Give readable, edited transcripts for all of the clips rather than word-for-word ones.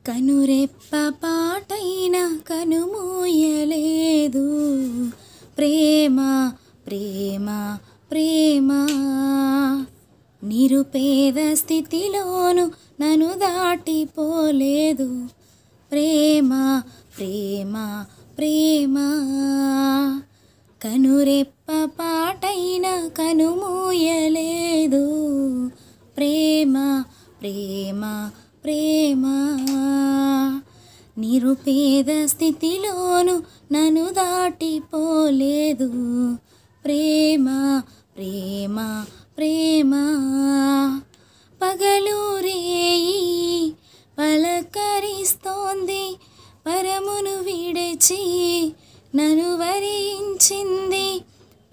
కనురెప్ప పాటైన కనుమూయలేదు ప్రేమ ప్రేమ ప్రేమ. నిరుపేద స్థితిలోను నన్ను దాటిపోలేదు ప్రేమ ప్రేమ ప్రేమ. కనురెప్ప పాటైన కనుమూయలేదు ప్రేమ ప్రేమ ప్రేమ. నిరుపేద స్థితిలోను నన్ను దాటిపోలేదు ప్రేమ ప్రేమ ప్రేమ. పగలు రేయి పలకరిస్తోంది, పరమును విడిచి నన్ను వరించింది.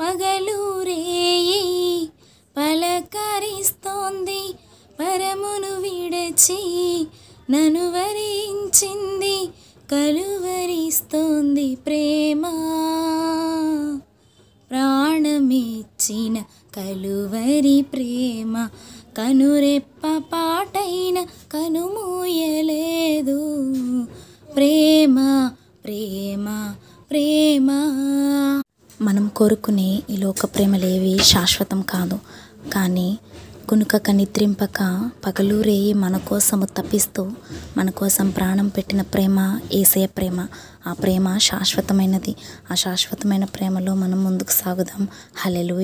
పగలు రేయి పలకరిస్తోంది, పరమును విడిచి నన్ను వరించింది. కలువరిస్తోంది ప్రేమ, ప్రాణమిచ్చిన కలువరి ప్రేమ. కనురెప్ప పాటైన కనుమూయలేదు ప్రేమ ప్రేమ ప్రేమ. మనం కోరుకునే ఈ లోక ప్రేమలేవి శాశ్వతం కాదు, కానీ కునుకక నిద్రింపక పగలు రేయి మన కోసము తప్పిస్తూ మన కోసం ప్రాణం పెట్టిన ప్రేమ యేసయ్య ప్రేమ. ఆ ప్రేమ శాశ్వతమైనది. ఆ శాశ్వతమైన ప్రేమలో మనం ముందుకు సాగుదాం. హల్లెలూయా.